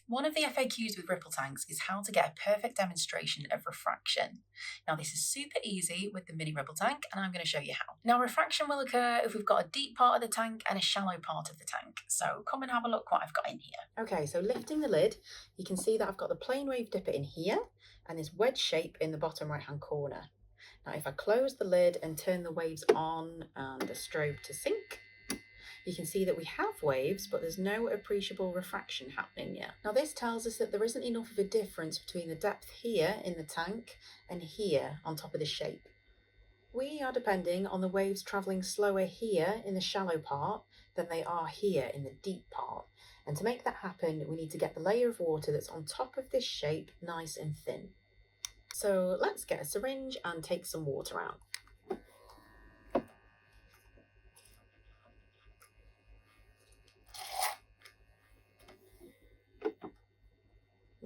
One of the FAQs with ripple tanks is how to get a perfect demonstration of refraction. Now this is super easy with the mini ripple tank and I'm going to show you how. Now refraction will occur if we've got a deep part of the tank and a shallow part of the tank. So come and have a look what I've got in here. Okay, so lifting the lid, you can see that I've got the plane wave dipper in here and this wedge shape in the bottom right hand corner. Now if I close the lid and turn the waves on and the strobe to sync, you can see that we have waves, but there's no appreciable refraction happening yet. Now this tells us that there isn't enough of a difference between the depth here in the tank and here on top of the shape. We are depending on the waves travelling slower here in the shallow part than they are here in the deep part. And to make that happen, we need to get the layer of water that's on top of this shape nice and thin. So let's get a syringe and take some water out.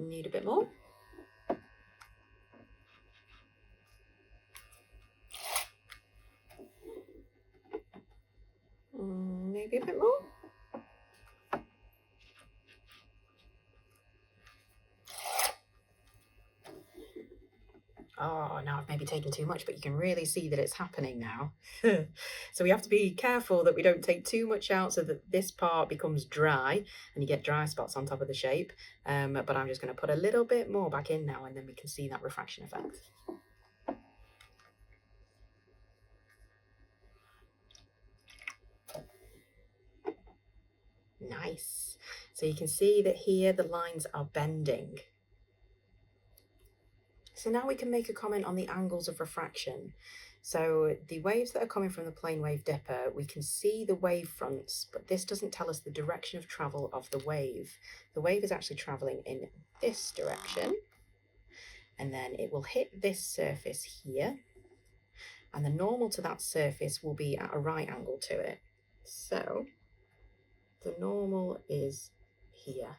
Need a bit more. Maybe a bit more. Oh, now I've maybe taken too much, but you can really see that it's happening now. So we have to be careful that we don't take too much out so that this part becomes dry and you get dry spots on top of the shape. But I'm just going to put a little bit more back in now and then we can see that refraction effect. Nice. So you can see that here the lines are bending. So now we can make a comment on the angles of refraction. So the waves that are coming from the plane wave dipper, we can see the wave fronts, but this doesn't tell us the direction of travel of the wave. The wave is actually traveling in this direction, and then it will hit this surface here, and the normal to that surface will be at a right angle to it. So the normal is here.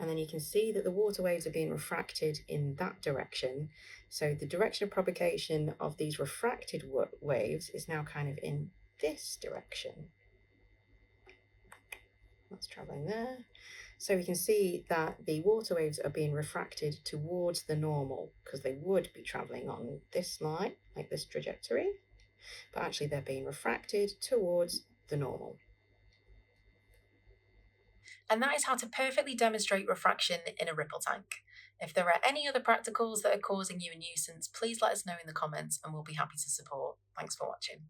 And then you can see that the water waves are being refracted in that direction. So the direction of propagation of these refracted waves is now kind of in this direction. That's traveling there. So we can see that the water waves are being refracted towards the normal because they would be traveling on this line, like this trajectory, but actually they're being refracted towards the normal. And that is how to perfectly demonstrate refraction in a ripple tank. If there are any other practicals that are causing you a nuisance, please let us know in the comments and we'll be happy to support. Thanks for watching.